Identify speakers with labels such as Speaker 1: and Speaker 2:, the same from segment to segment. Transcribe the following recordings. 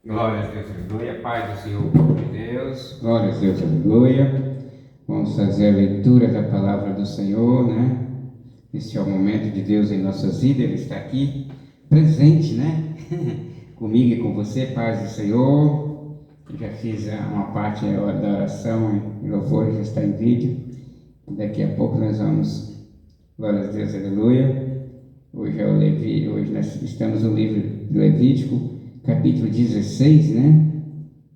Speaker 1: Glória a Deus, aleluia. Paz do Senhor, povo de Deus.
Speaker 2: Glória a Deus, aleluia. Vamos fazer a leitura da palavra do Senhor, né? Este é o momento de Deus em nossas vidas, Ele está aqui presente, né? Comigo e com você, paz do Senhor. Eu já fiz uma parte da oração e louvor, já está em vídeo. Daqui a pouco nós vamos, glória a Deus, aleluia. Hoje nós estamos no livro de Levítico, capítulo 16, né?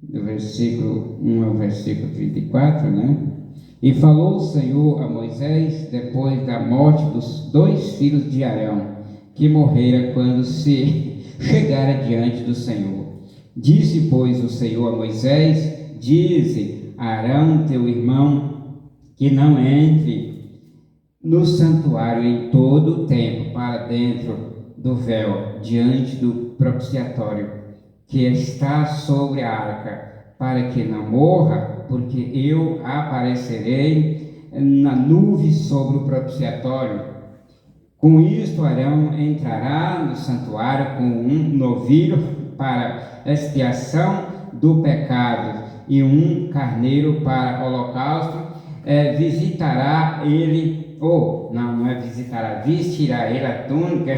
Speaker 2: Do versículo 1 ao versículo 34, né? E falou o Senhor a Moisés depois da morte dos dois filhos de Arão, que morrera quando se chegara diante do Senhor. Disse, pois, o Senhor a Moisés: dize a Arão, teu irmão, que não entre no santuário em todo o tempo para dentro do véu, diante do propiciatório, que está sobre a arca, para que não morra, porque eu aparecerei na nuvem sobre o propiciatório. Com isto, Arão entrará no santuário com um novilho para expiação do pecado e um carneiro para holocausto. Visitará ele, vestirá ele a túnica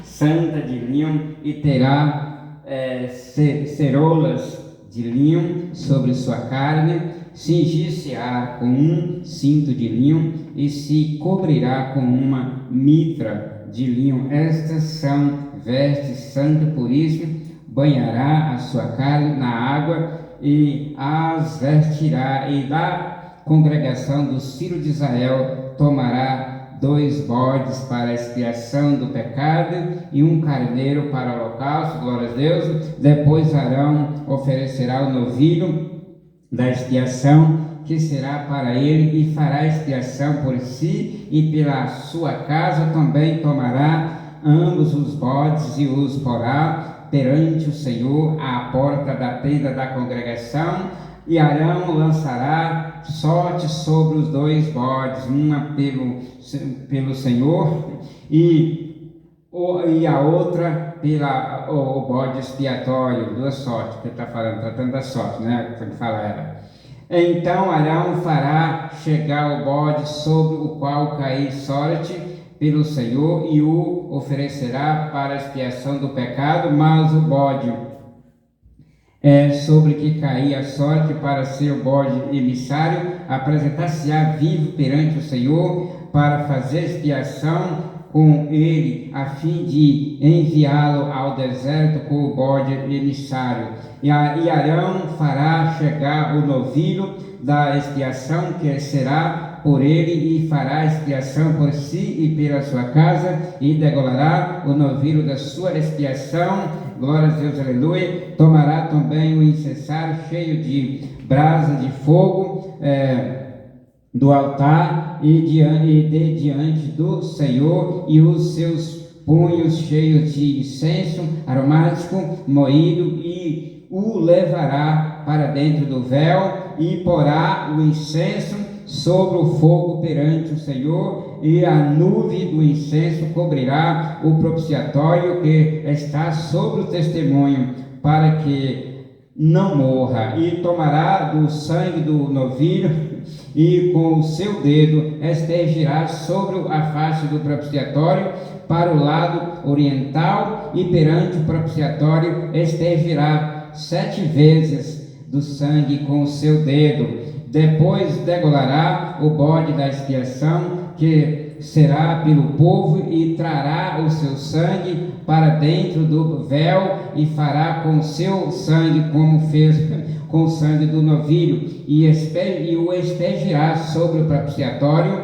Speaker 2: santa de linho e terá ceroulas de linho sobre sua carne, cingir-se-á com um cinto de linho e se cobrirá com uma mitra de linho. Estas são vestes santas, por isso banhará a sua carne na água e as vestirá, e da congregação dos filhos de Israel tomará 2 bodes para a expiação do pecado e um carneiro para o holocausto. Glória a Deus. Depois Arão oferecerá o novilho da expiação, que será para ele, e fará expiação por si e pela sua casa. Também tomará ambos os bodes e os porá perante o Senhor à porta da tenda da congregação. E Arão lançará sorte sobre os 2 bodes, uma pelo Senhor e a outra o bode expiatório. 2 sortes, que está tratando da sorte, né? Quando fala ela. Então Arão fará chegar o bode sobre o qual cair sorte pelo Senhor e o oferecerá para a expiação do pecado, mas o bode sobre que cair a sorte para ser o bode emissário, apresentar-se-á vivo perante o Senhor para fazer expiação com ele, a fim de enviá-lo ao deserto com o bode emissário. E Arão fará chegar o novilho da expiação, que será por ele, e fará expiação por si e pela sua casa, e degolará o novilho da sua expiação. Glória a Deus, aleluia. Tomará também o incensário cheio de brasa de fogo do altar e diante do Senhor, e os seus punhos cheios de incenso aromático moído, e o levará para dentro do véu e porá o incenso sobre o fogo perante o Senhor, e a nuvem do incenso cobrirá o propiciatório que está sobre o testemunho, para que não morra. E tomará do sangue do novilho e com o seu dedo aspergirá sobre a face do propiciatório para o lado oriental, e perante o propiciatório aspergirá 7 vezes do sangue com o seu dedo. Depois degolará o bode da expiação, que será pelo povo, e trará o seu sangue para dentro do véu, e fará com o seu sangue como fez com o sangue do novilho, e o aspergirá sobre o propiciatório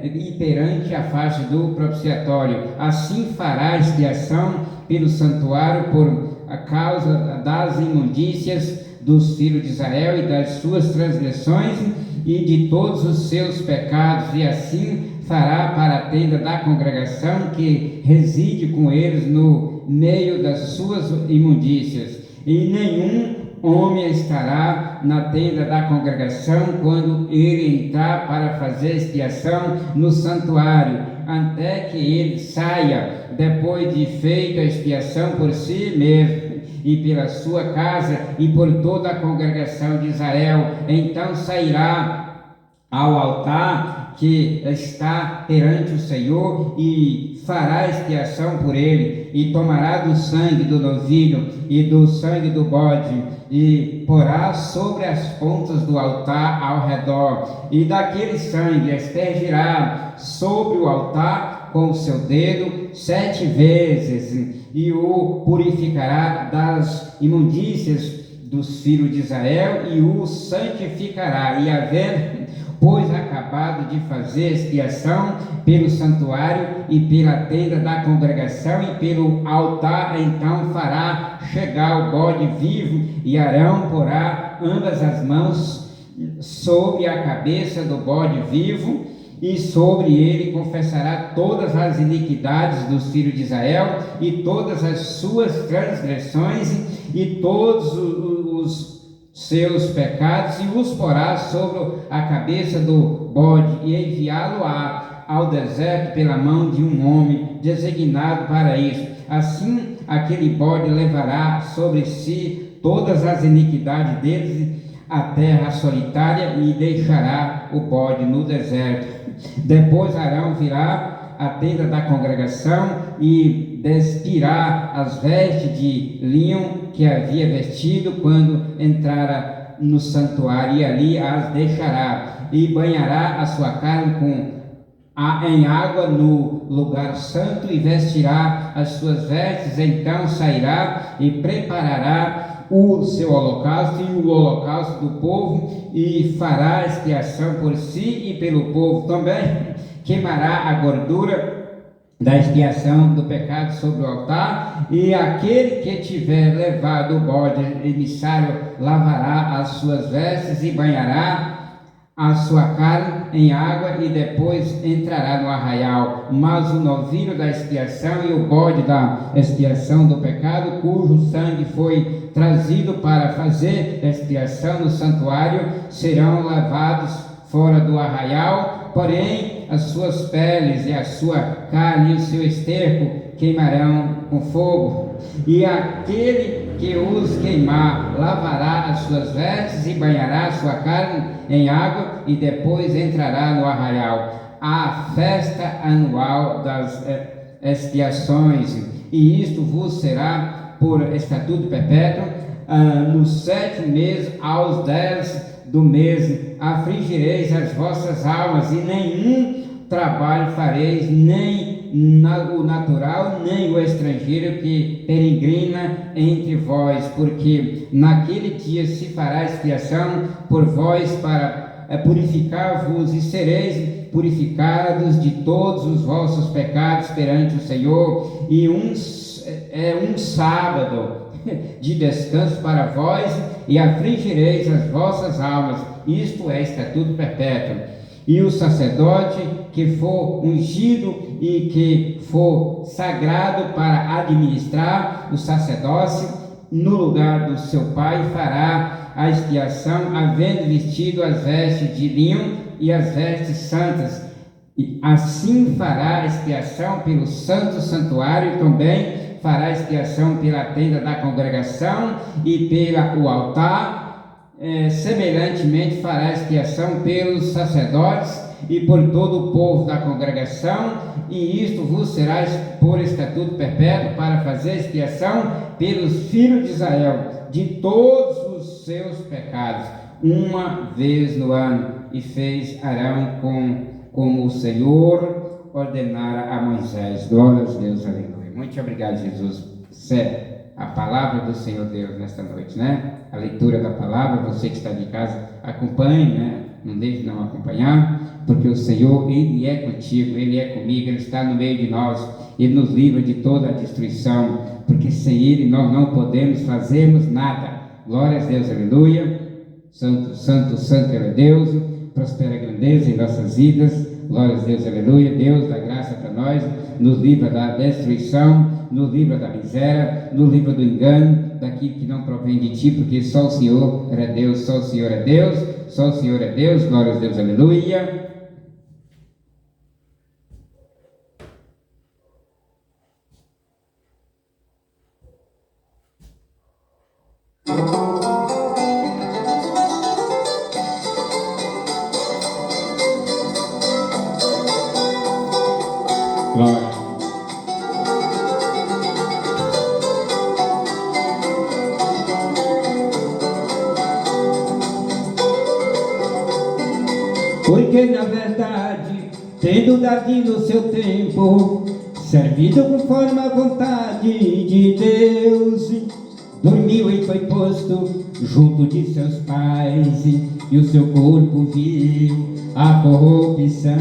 Speaker 2: e perante a face do propiciatório. Assim fará expiação pelo santuário por a causa das imundícias dos filhos de Israel e das suas transgressões e de todos os seus pecados, e assim fará para a tenda da congregação, que reside com eles no meio das suas imundícias. E nenhum homem estará na tenda da congregação quando ele entrar para fazer expiação no santuário, até que ele saia, depois de feita a expiação por si mesmo e pela sua casa e por toda a congregação de Israel. Então sairá ao altar que está perante o Senhor e fará expiação por ele, e tomará do sangue do novilho e do sangue do bode, e porá sobre as pontas do altar ao redor, e daquele sangue aspergirá sobre o altar com o seu dedo 7 vezes, e o purificará das imundícias dos filhos de Israel, e o santificará. E havendo, pois, acabado de fazer expiação pelo santuário e pela tenda da congregação e pelo altar, então fará chegar o bode vivo, e Arão porá ambas as mãos sobre a cabeça do bode vivo, e sobre ele confessará todas as iniquidades dos filhos de Israel e todas as suas transgressões e todos os seus pecados, e os porá sobre a cabeça do bode, e enviá-lo-á ao deserto pela mão de um homem designado para isso. Assim aquele bode levará sobre si todas as iniquidades deles à terra solitária, e deixará o bode no deserto. Depois Arão virá à tenda da congregação e despirá as vestes de linho que havia vestido quando entrara no santuário, e ali as deixará, e banhará a sua carne em água no lugar santo, e vestirá as suas vestes. Então sairá e preparará o seu holocausto e o holocausto do povo, e fará expiação por si e pelo povo também. Queimará a gordura da expiação do pecado sobre o altar, e aquele que tiver levado o bode emissário lavará as suas vestes e banhará a sua carne em água, e depois entrará no arraial. Mas o novilho da expiação e o bode da expiação do pecado, cujo sangue foi trazido para fazer expiação no santuário, serão levados fora do arraial, porém as suas peles e a sua carne e o seu esterco queimarão com fogo. E aquele que os queimar lavará as suas vestes e banhará a sua carne em água, e depois entrará no arraial. A festa anual das expiações, e isto vos será por estatuto perpétuo. No 7º mês, aos 10 do mês, afligireis as vossas almas, e nenhum trabalho fareis, nem o natural, nem o estrangeiro que peregrina entre vós, porque naquele dia se fará expiação por vós para purificar-vos, e sereis purificados de todos os vossos pecados perante o Senhor. E um sábado de descanso para vós, e afligireis as vossas almas. Isto é estatuto perpétuo. E o sacerdote que for ungido e que for sagrado para administrar o sacerdócio no lugar do seu pai, fará a expiação, havendo vestido as vestes de linho e as vestes santas. E assim fará a expiação pelo santo santuário, também fará expiação pela tenda da congregação e pelo altar. Semelhantemente fará expiação pelos sacerdotes e por todo o povo da congregação, e isto vos será por estatuto perpétuo, para fazer expiação pelos filhos de Israel de todos os seus pecados, uma vez no ano. E fez Arão como o Senhor ordenara a Moisés. Glória a Deus, aleluia. Muito obrigado, Jesus. Sério, a palavra do Senhor Deus nesta noite, né? A leitura da palavra, você que está de casa, acompanhe, né? Não deixe de não acompanhar, porque o Senhor, Ele é contigo, Ele é comigo, Ele está no meio de nós, Ele nos livra de toda a destruição, porque sem Ele nós não podemos fazermos nada. Glória a Deus, aleluia. Santo, santo, santo é Deus, prospera a grandeza em nossas vidas. Glória a Deus, aleluia. Deus dá graça para nós, nos livra da destruição, nos livra da miséria, nos livra do engano, daquilo que não provém de ti, porque só o Senhor é Deus, só o Senhor é Deus, só o Senhor é Deus. Glória a Deus, aleluia. Porque na verdade, tendo dado no seu tempo, servido conforme a vontade de Deus, dormiu e foi posto junto de seus pais, e o seu corpo viu a corrupção.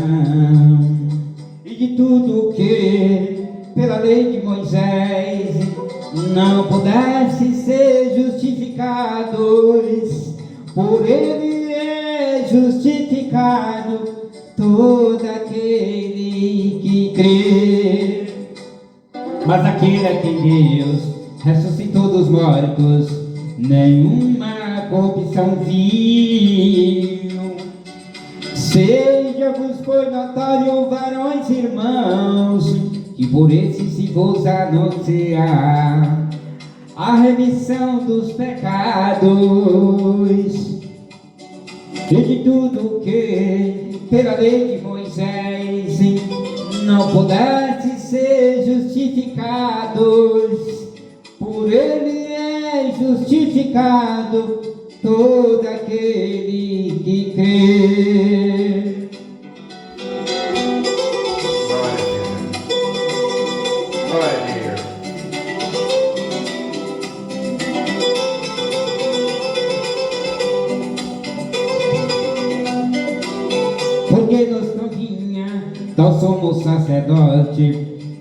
Speaker 2: E de tudo que pela lei de Moisés não pudesse ser justificados, por ele é justificado todo aquele que crê. Mas aquele a quem Deus ressuscitou dos mortos, nenhuma corrupção viu. Seja-vos, pois, notório, varões e irmãos, que por esse se vos anunciar a remissão dos pecados, e de tudo que pela lei de Moisés não pudesse ser justificados, por ele é justificado todo aquele que crê.
Speaker 1: Glória a Deus.
Speaker 2: Porque nos convinha tal somos sacerdote,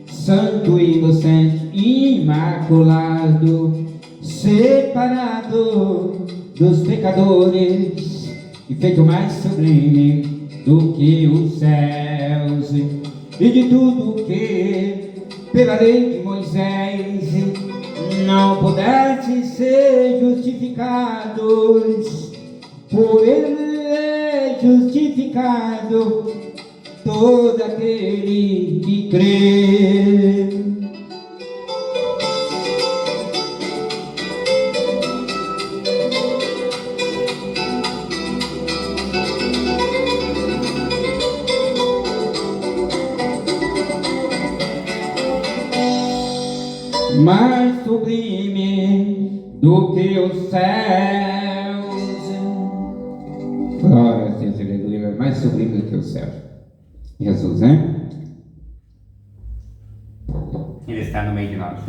Speaker 2: santo, inocente, imaculado, separado dos pecadores e feito mais sublime do que os céus, e de tudo que pela lei de Moisés não pudesse ser justificados, por ele é justificado todo aquele que crê. Mais sublime do que os céus. Glória a Deus, aleluia. Mais sublime do que os céus. Jesus, né?
Speaker 1: Ele está no meio de nós.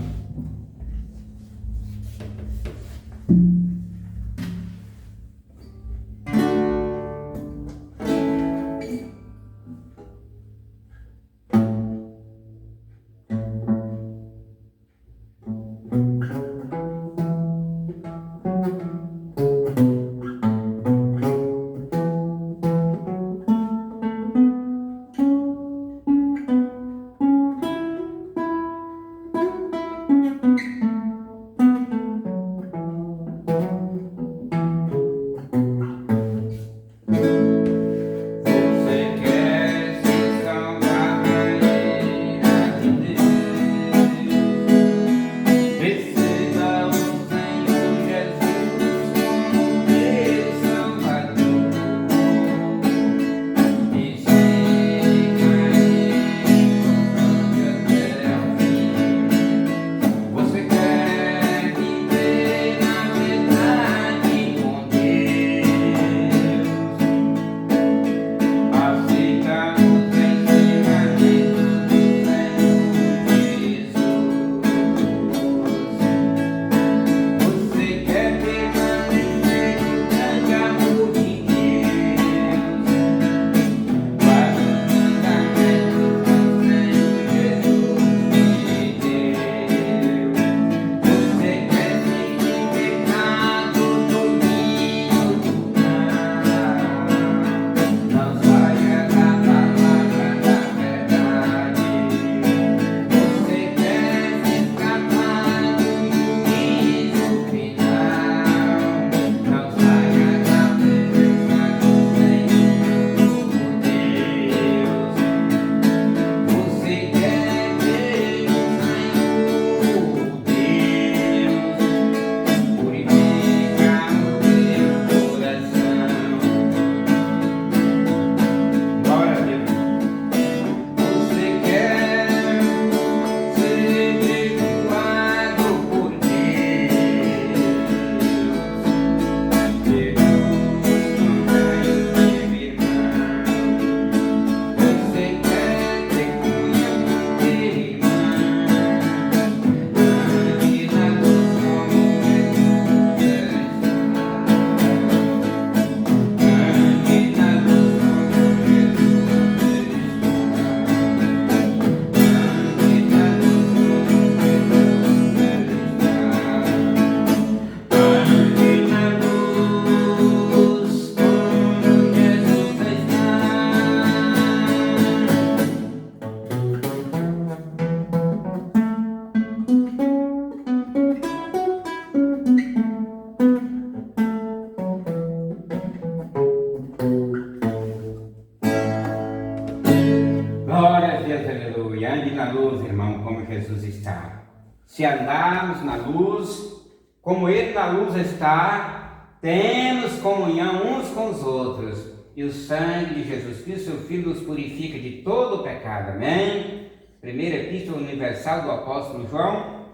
Speaker 2: Se andarmos na luz, como Ele na luz está, temos comunhão uns com os outros. E o sangue de Jesus Cristo, seu Filho, nos purifica de todo o pecado. Amém? Primeira Epístola Universal do Apóstolo João,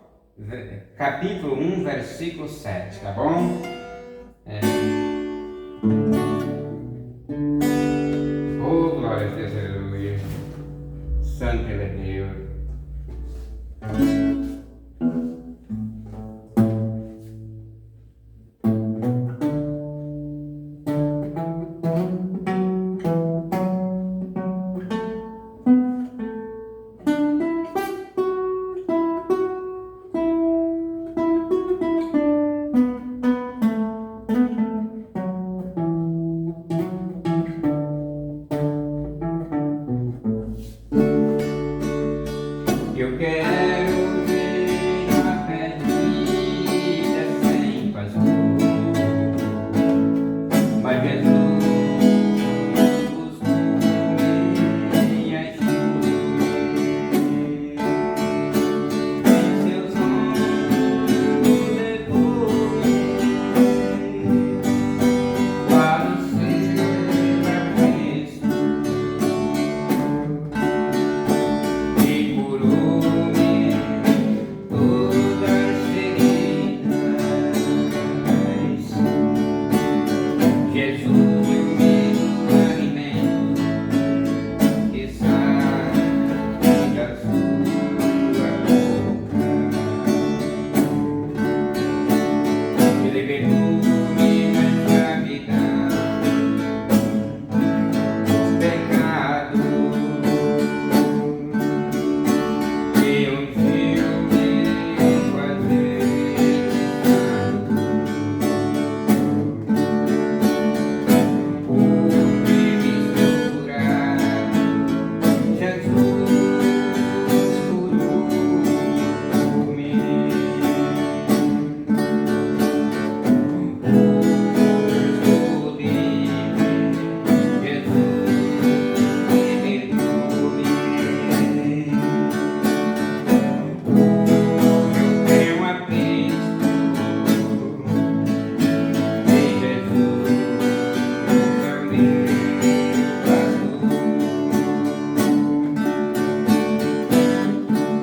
Speaker 2: capítulo 1, versículo 7, tá bom? Oh, glória a Deus, aleluia. Santo Ele é Deus. Eu quero ver uma fé vida sem pastor, mas Jesus me ajude. Em seus ombros levou-me para o céu a Cristo e curou.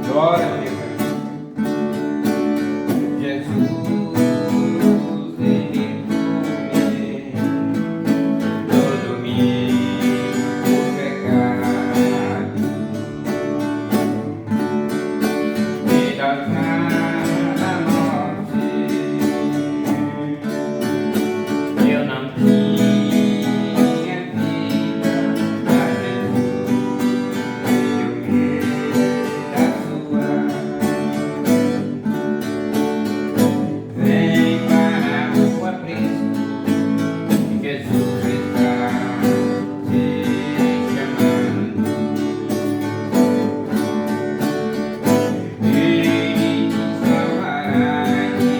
Speaker 2: Glória a Deus. Jesus libertou-me do meu pecado e das garras da morte. Eu não tinha vida, mas Jesus deu-me da sua. Vem para a rua presa, Jesus está te chamando. Ele te salvará e te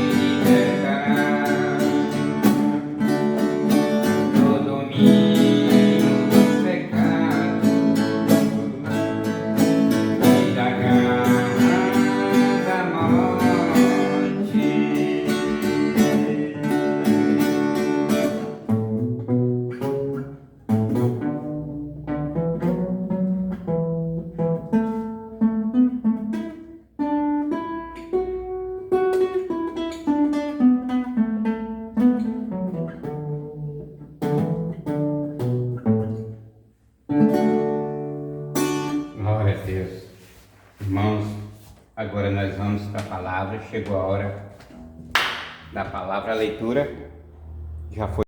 Speaker 2: libertará do domínio do pecado e da garra da morte. Glória a Deus. Irmãos, agora nós vamos para a palavra. Chegou a hora da palavra. A leitura já foi.